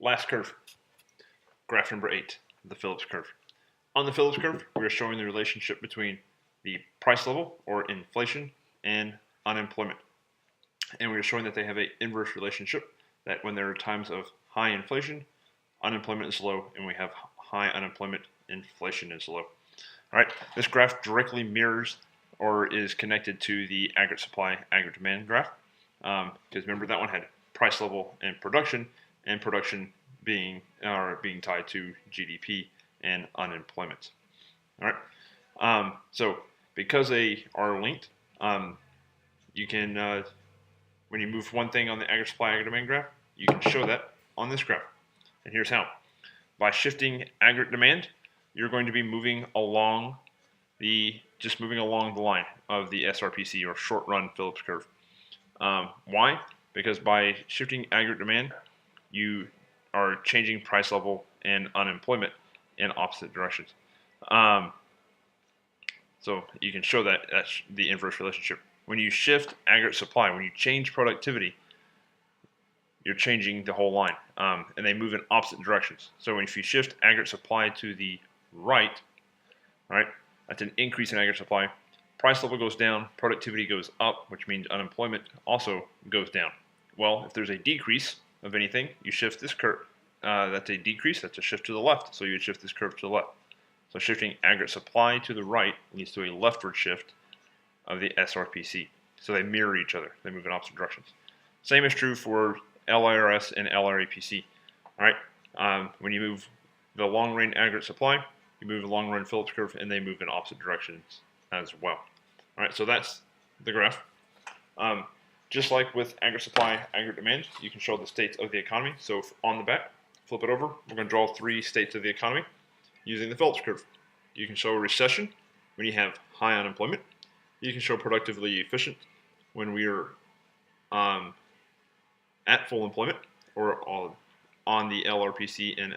last curve, graph number 8, the Phillips curve. On the Phillips curve, we are showing the relationship between the price level, or inflation, and unemployment. And we are showing that they have an inverse relationship, that when there are times of high inflation, unemployment is low, and we have high unemployment, inflation is low. All right, this graph directly mirrors or is connected to the aggregate supply, aggregate demand graph. Because remember, that one had price level and production being tied to GDP and unemployment. All right, so because they are linked, you can when you move one thing on the aggregate supply, aggregate demand graph, you can show that on this graph. And here's how: by shifting aggregate demand, you're going to be moving along the line of the SRPC, or short run Phillips curve. Why? Because by shifting aggregate demand, you are changing price level and unemployment in opposite directions. So you can show that that's the inverse relationship. When you shift aggregate supply, when you change productivity, you're changing the whole line, and they move in opposite directions. So if you shift aggregate supply to the right, that's an increase in aggregate supply. Price level goes down, productivity goes up, which means unemployment also goes down. Well, if there's a decrease of anything, you shift this curve. That's a decrease, that's a shift to the left, so you would shift this curve to the left. So shifting aggregate supply to the right leads to a leftward shift of the SRPC. So they mirror each other, they move in opposite directions. Same is true for LIRS and LRAPC. All right, when you move the long range aggregate supply, you move the long run Phillips curve, and they move in opposite directions as well. All right, so that's the graph. Just like with aggregate supply, aggregate demand, you can show the states of the economy. So on the back, flip it over, we're going to draw 3 states of the economy using the Phillips curve. You can show a recession when you have high unemployment. You can show productively efficient when we are at full employment, or on the LRPC and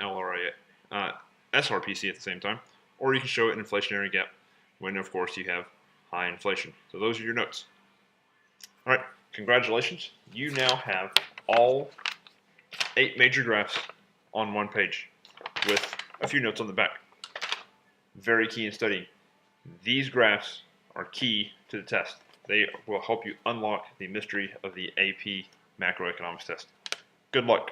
SRPC at the same time. Or you can show an inflationary gap when, of course, you have high inflation. So those are your notes. All right, congratulations. You now have all 8 major graphs on one page with a few notes on the back. Very key in studying. These graphs are key to the test. They will help you unlock the mystery of the AP macroeconomics test. Good luck.